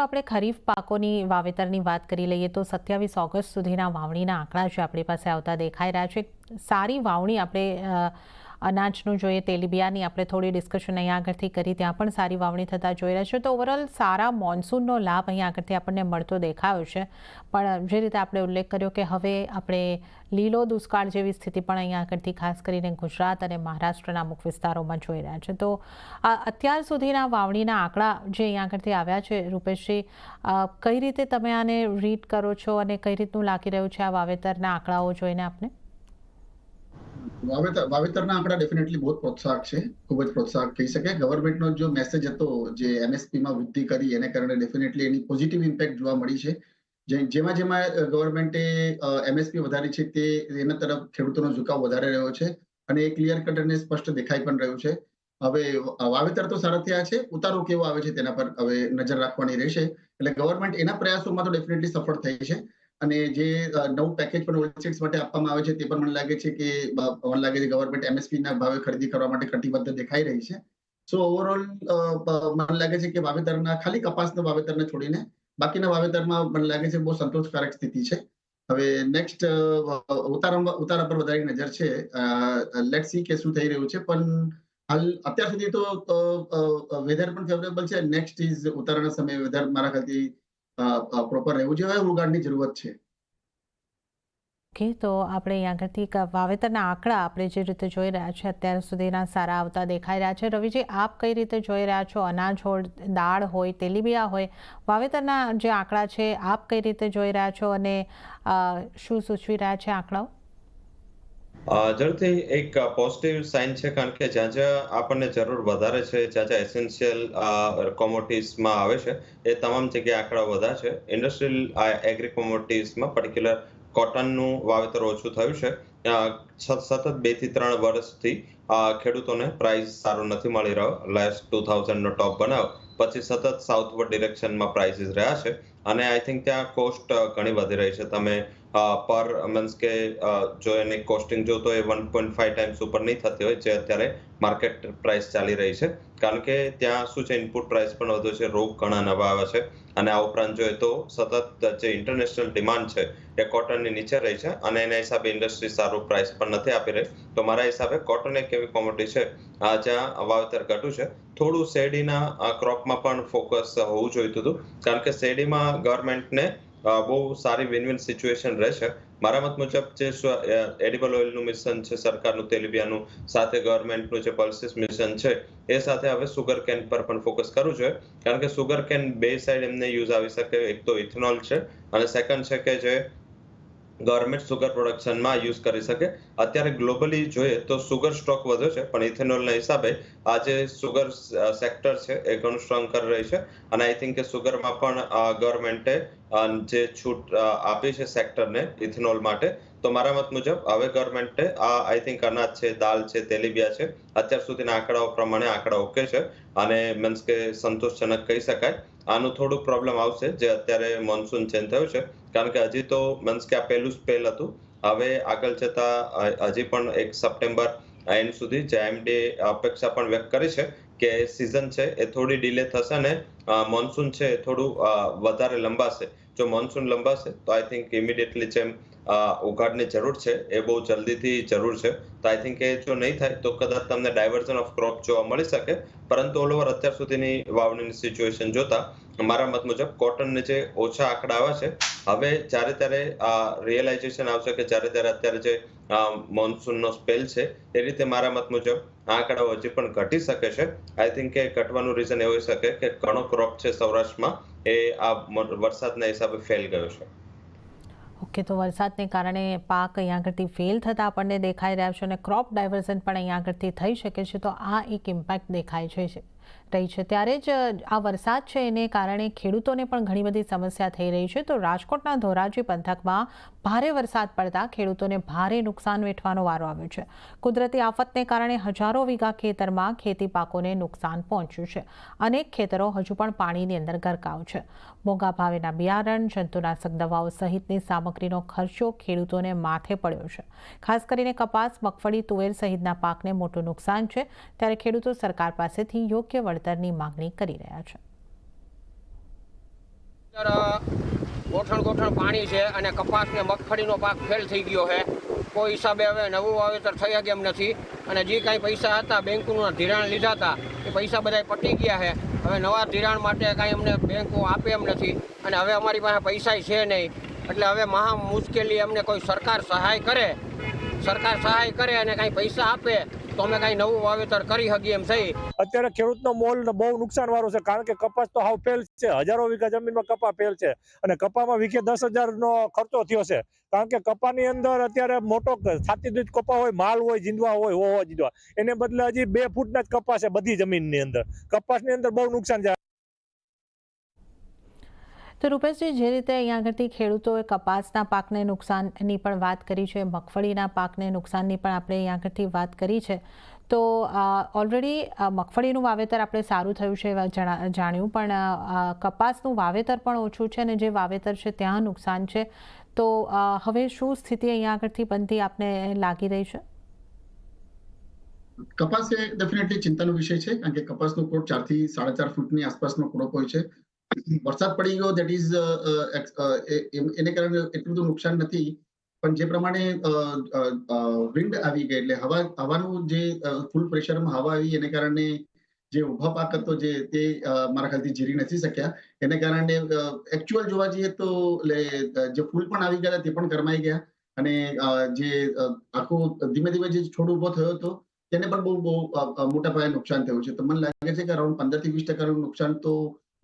આપણે ખરીફ પાકોની વાવેતરની વાત કરી લઈએ તો 27 ઓગસ્ટ સુધીના વાવણીના આંકડા જે આપણી પાસે આવતા દેખાઈ રહ્યા છે. સારી વાવણી આપણે અનાજનું જોઈએ, તેલીબિયાની આપણે થોડી ડિસ્કશન અહીંયા આગળથી કરી, ત્યાં પણ સારી વાવણી થતા જોઈ રહ્યા છે. તો ઓવરઓલ સારા મોન્સૂનનો લાભ અહીંયા આગળથી આપણને મળતો દેખાયો છે. પણ જે રીતે આપણે ઉલ્લેખ કર્યો કે હવે આપણે લીલો દુષ્કાળ જેવી સ્થિતિ પણ અહીંયા આગળથી ખાસ કરીને ગુજરાત અને મહારાષ્ટ્રના અમુક વિસ્તારોમાં જોઈ રહ્યા છે. તો અત્યાર સુધીના વાવણીના આંકડા જે અહીંયા આગળથી આવ્યા છે, રૂપેશજી, કઈ રીતે તમે આને રીડ કરો છો અને કઈ રીતનું લાગી રહ્યું છે આ વાવેતરના આંકડાઓ જોઈને આપને? વાવેતરના આંકડા ડેફિનેટલી બહુ પ્રોત્સાહક છે, ખૂબ જ પ્રોત્સાહક કહી શકાય. ગવર્મેન્ટનો જો મેસેજ હતો, જે એમએસપીમાં વૃદ્ધિ કરી, એને કારણે ડેફિનેટલી એની પોઝિટિવ ઇમ્પેક્ટ જોવા મળી છે. જેમાં ગવર્મેન્ટે એમએસપી વધારી છે, તે એના તરફ ખેડૂતોનો ઝુકાવ વધારે રહ્યો છે અને એ ક્લિયર કટ અને સ્પષ્ટ દેખાઈ પણ રહ્યું છે. હવે વાવેતર તો સારા થયા છે, ઉતારો કેવો આવે છે તેના પર હવે નજર રાખવાની રહેશે. એટલે ગવર્મેન્ટ એના પ્રયાસોમાં તો ડેફિનેટલી સફળ થઈ છે. અને જે નવું પેકેજ પણ ઓઇલસીડ્સ માટે આપવામાં આવે છે, તે પણ મને લાગે છે કે ગવર્મેન્ટ એમએસપી ના ભાવે ખરીદી કરવા માટે કટિબદ્ધ દેખાઈ રહી છે. સો ઓવરઓલ મને લાગે છે કે વાવેતરના, ખાલી કપાસના વાવેતરને છોડીને બાકીના વાવેતરમાં મને લાગે છે બહુ સંતોષકારક સ્થિતિ છે. હવે નેક્સ્ટ ઉતારા પર વધારે નજર છે. લેટ્સ સી કે શું થઈ રહ્યું છે. પણ હાલ અત્યાર સુધી તો વેધર પણ ફેવરેબલ છે. નેક્સ્ટ ઇઝ ઉતારાના સમયે વેધર મારા ખ્યાલથી પ્રોપર રહેવું જોઈએ. ઉગાડની જરૂરત છે. ઓકે, તો આપણે અહીંયા આગળથી વાવેતરના આંકડા આપણે જે રીતે જોઈ રહ્યા છે અત્યાર સુધીના સારા આવતા દેખાઈ રહ્યા છે. રવિજી, આપ કઈ રીતે જોઈ રહ્યા છો? અનાજ હોય, દાળ હોય, તેલીબિયા હોય, વાવેતરના જે આંકડા છે આપ કઈ રીતે જોઈ રહ્યા છો અને શું સૂચવી રહ્યા છે આંકડાઓ? જરૂરથી એક પોઝિટિવ સાઇન છે, કારણ કે જ્યાં જ્યાં આપણને જરૂર વધારે છે, જ્યાં જ્યાં એસેન્શિયલ કોમોડિટીઝમાં આવે છે, એ તમામ જગ્યાએ આંકડા વધારે છે. ઇન્ડસ્ટ્રીયલ એગ્રી કોમોડિટીઝમાં પર્ટિક્યુલર કોટનનું વાવેતર ઓછું થયું છે. સતત 2 થી 3 વર્ષથી ખેડૂતોને પ્રાઇસ સારો નથી મળી રહ્યો. લાસ્ટ 2000નો ટોપ બનાવ પછી સતત સાઉથવર્ડ ડિરેક્શનમાં પ્રાઇસીસ રહ્યા છે અને આઈ થિંક ત્યાં કોસ્ટ ઘણી વધી રહી છે. તમે પર મીન્સ કે જો એની કોસ્ટિંગ જો તો એ 1.5 ટાઈમ્સ ઉપર નહીં થતી હોય, જે અત્યારે માર્કેટ પ્રાઇસ ચાલી રહી છે. કારણ કે ત્યાં શું છે, ઇનપુટ પ્રાઇસ પણ વધુ છે, રોગ ઘણા નવા આવે છે અને આ ઉપરાંત જોઈએ તો સતત જે ઇન્ટરનેશનલ ડિમાન્ડ છે એ કોટનની નીચે રહી છે અને એના હિસાબે ઇન્ડસ્ટ્રી સારું પ્રાઇસ પણ નથી આપી રહી. તો મારા હિસાબે કોટન એક એવી કોમોડિટી છે જ્યાં વાવેતર ઘટ્યું છે. થોડું શેરડીના ક્રોપમાં પણ ફોકસ હોવું જોઈતું હતું, કારણ કે શેરડીમાં ગવર્મેન્ટને બહુ સારી વિન વિન સિચ્યુએશન રહેશે. મારા મત મુજબ જે એડિબલ ઓઇલનું મિશન છે સરકારનું, તેલીબિયાનું, સાથે ગવર્મેન્ટનું જે પલ્સીસ મિશન છે, એ સાથે હવે સુગર કેન પર પણ ફોકસ કરવું જોઈએ. કારણ કે સુગર કેન બે સાઈડ એમને યુઝ આવી શકે. એક તો ઇથેનોલ છે અને સેકન્ડ છે કે જે ગવર્મેન્ટ સુગર પ્રોડક્શનમાં યુઝ કરી શકે. અત્યારે ગ્લોબલી જોઈએ તો સુગર સ્ટોક વધ્યો છે, પણ ઇથેનોલના હિસાબે આ જે સુગર સેક્ટર છે એ ઘણું સ્ટ્રોંગ કરી રહી છે અને આઈ થિંક કે સુગરમાં પણ ગવર્મેન્ટે જે છૂટ આપી છે સેક્ટરને ઇથેનોલ માટે. તો મારા મત મુજબ હવે ગવર્મેન્ટે આઈ થિંક અનાજ છે, દાળ છે, તેલીબિયા છે, અત્યાર સુધીના આંકડાઓ પ્રમાણે આંકડા ઓકે છે અને મીન્સ કે સંતોષજનક કહી શકાય. આનું થોડું પ્રોબ્લેમ આવશે જે અત્યારે મોન્સૂન ચેન્જ થયું છે, કારણ કે હજી તો મીન્સ કે આ પહેલું સ્પેલ હતું. હવે આગળ જતા હજી પણ 1 સપ્ટેમ્બર એન્ડ સુધી જેએમડી અપેક્ષા પણ વ્યક્ત કરી છે કે સિઝન છે એ થોડી ડિલે થશે અને મોન્સૂન છે એ થોડું વધારે લંબાશે. જો મોન્સૂન લંબાશે તો આઈ થિંક ઇમિડિયેટલી જેમ ઉઘાડની જરૂર છે એ બહુ જલ્દીથી જરૂર છે. તો આઈ થિંક એ જો નહીં થાય તો કદાચ તમને ડાયવર્ઝન ઓફ ક્રોપ જોવા મળી શકે. પરંતુ ઓલ ઓવર અત્યાર સુધીની વાવણીની સિચ્યુએશન જોતા મારા મત મુજબ કોટનને જે ઓછા આંકડા આવ્યા છે, હવે જ્યારે ત્યારે રિયલાઇઝેશન આવશે કે જ્યારે ત્યારે અત્યારે જે મોન્સૂનનો સ્પેલ છે એ રીતે મારા મત મુજબ આંકડાઓ હજી પણ ઘટી શકે છે. આઈ થિંક કે ઘટવાનું રીઝન એવું હોઈ શકે કે ઘણો ક્રોપ છે સૌરાષ્ટ્રમાં એ આ વરસાદના હિસાબે ફેલ ગયો છે. ઓકે, તો વરસાદને કારણે પાક અહીંયા આગળથી ફેલ થતા આપણને દેખાઈ રહ્યા છે અને ક્રોપ ડાયવર્ઝન પણ અહીંયા આગળથી થઈ શકે છે. તો આ એક ઇમ્પેક્ટ દેખાય છે રહી છે. ત્યારે જ આ વરસાદ છે એને કારણે ખેડૂતોને પણ ઘણી બધી સમસ્યા થઈ રહી છે. તો રાજકોટના ધોરાજી પંથકમાં ભારે વરસાદ પડતા ખેડૂતોને ભારે નુકસાન વેઠવાનો વારો આવ્યો છે. કુદરતી આફતને કારણે હજારો વીઘા ખેતરમાં ખેતી પાકોને નુકસાન પહોંચ્યું છે. અનેક ખેતરો હજુ પણ પાણીની અંદર ગરકાવ છે. મોંઘા ભાવેના બિયારણ, જંતુનાશક દવાઓ સહિતની સામગ્રીનો ખર્ચો ખેડૂતોને માથે પડ્યો છે. ખાસ કરીને કપાસ, મગફળી, તુવેર સહિતના પાકને મોટું નુકસાન છે. ત્યારે ખેડૂતો સરકાર પાસેથી યોગ્ય વળતરની માંગણી કરી રહ્યા છે. ગોઠણ પાણી છે અને કપાસ ને મગફળીનો પાક ફેલ થઈ ગયો છે. કોઈ હિસાબે હવે નવું વાવેતર થઈ શકે એમ નથી અને જે કાંઈ પૈસા હતા બેંકોના ધિરાણ લીધા હતા એ પૈસા બધા પટી ગયા છે. હવે નવા ધિરાણ માટે કાંઈ અમને બેંકો આપે એમ નથી અને હવે અમારી પાસે પૈસા છે નહીં. એટલે હવે મહા મુશ્કેલી અમને કોઈ સરકાર સહાય કરે અને કાંઈ પૈસા આપે તો અમે કાંઈ નવું વાવેતર કરી શકીએ એમ થઈ. અત્યારે ખેડૂતનો મોલ બહુ નુકસાન વાળો છે, કારણ કે કપાસ તો હાવ ફેલ છે. હજારો વીઘા જમીનમાં કપા ફેલ છે અને કપામાં વીઘે 10,000નો ખર્ચો થયો છે. કારણ કે કપાની અંદર અત્યારે મોટો છાતી દીઠ કપા હોય, માલ હોય, જીંદવા હોય, હોવા જીંદવા, એને બદલે હજી 2 ફૂટના જ કપાસ છે બધી જમીનની અંદર. કપાસની અંદર બહુ નુકસાન છે. તો રૂપેશજી, જે રીતે અહીંયા આગળથી ખેડૂતોએ કપાસના પાકને નુકસાનની પણ વાત કરી છે, મગફળીના પાકને નુકસાનની પણ આપણે અહીંયા આગળથી વાત કરી છે, તો ઓલરેડી મગફળીનું વાવેતર આપણે સારું થયું છે એવા જાણ્યું, પણ કપાસનું વાવેતર પણ ઓછું છે અને જે વાવેતર છે ત્યાં નુકસાન છે. તો હવે શું સ્થિતિ અહીંયા આગળથી બનતી આપને લાગી રહી છે? કપાસ એ ડેફિનેટલી ચિંતાનો વિષય છે, કારણ કે કપાસનો ક્રોપ 4 થી 4.5 ફૂટની આસપાસનો ક્રોપ હોય છે. વરસાદ પડી ગયો દેટ ઇઝ એને કારણે એટલું બધું નુકસાન નથી, પણ જે પ્રમાણે વિન્ડ આવી ગઈ એટલે હવાનું જે ફૂલ પ્રેશરમાં હવા આવી એને કારણે જે ઉભા પાક હતો તે મારા ખ્યાલથી જીરી નથી શક્યા. એને કારણે એકચ્યુઅલ જોવા જઈએ તો જે ફૂલ પણ આવી ગયા તે પણ ગરમાઈ ગયા અને જે આખું ધીમે ધીમે જે છોડ ઉભો થયો હતો તેને પણ બહુ મોટા પાયે નુકસાન થયું છે. તો મને લાગે છે કે અરાઉન્ડ 15% થી 20% નું નુકસાન તો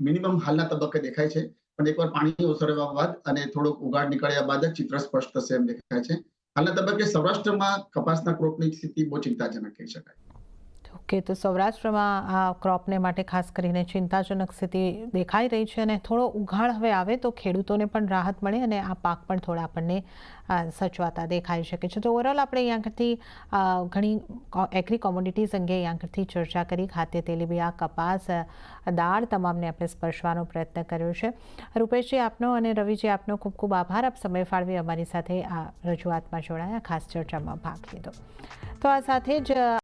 મિનિમમ હાલના તબક્કે દેખાય છે, પણ એકવાર પાણી ઓસરવા બાદ અને થોડોક ઉગાડ નીકળ્યા બાદ જ ચિત્ર સ્પષ્ટ થશે એમ દેખાય છે. હાલના તબક્કે સૌરાષ્ટ્રમાં કપાસના ક્રોપની સ્થિતિ બહુ ચિંતાજનક કહી શકાય. ઓકે, તો સૌરાષ્ટ્રમાં આ ક્રોપને માટે ખાસ કરીને ચિંતાજનક સ્થિતિ દેખાઈ રહી છે અને થોડો ઉઘાડ હવે આવે તો ખેડૂતોને પણ રાહત મળે અને આ પાક પણ થોડા આપણને સચવાતા દેખાઈ શકે છે. તો ઓવરઓલ આપણે અહીં આગળથી ઘણી એગ્રી કોમોડિટીઝ અંગે અહીં આગળથી ચર્ચા કરી. ખાદ્ય તેલીબિયાં, કપાસ, દાળ તમામને આપણે સ્પર્શવાનો પ્રયત્ન કર્યો છે. રૂપેશજી આપનો અને રવિજી આપનો ખૂબ ખૂબ આભાર. આપ સમય ફાળવી અમારી સાથે આ રજૂઆતમાં જોડાયા, ખાસ ચર્ચામાં ભાગ લીધો. તો આ સાથે જ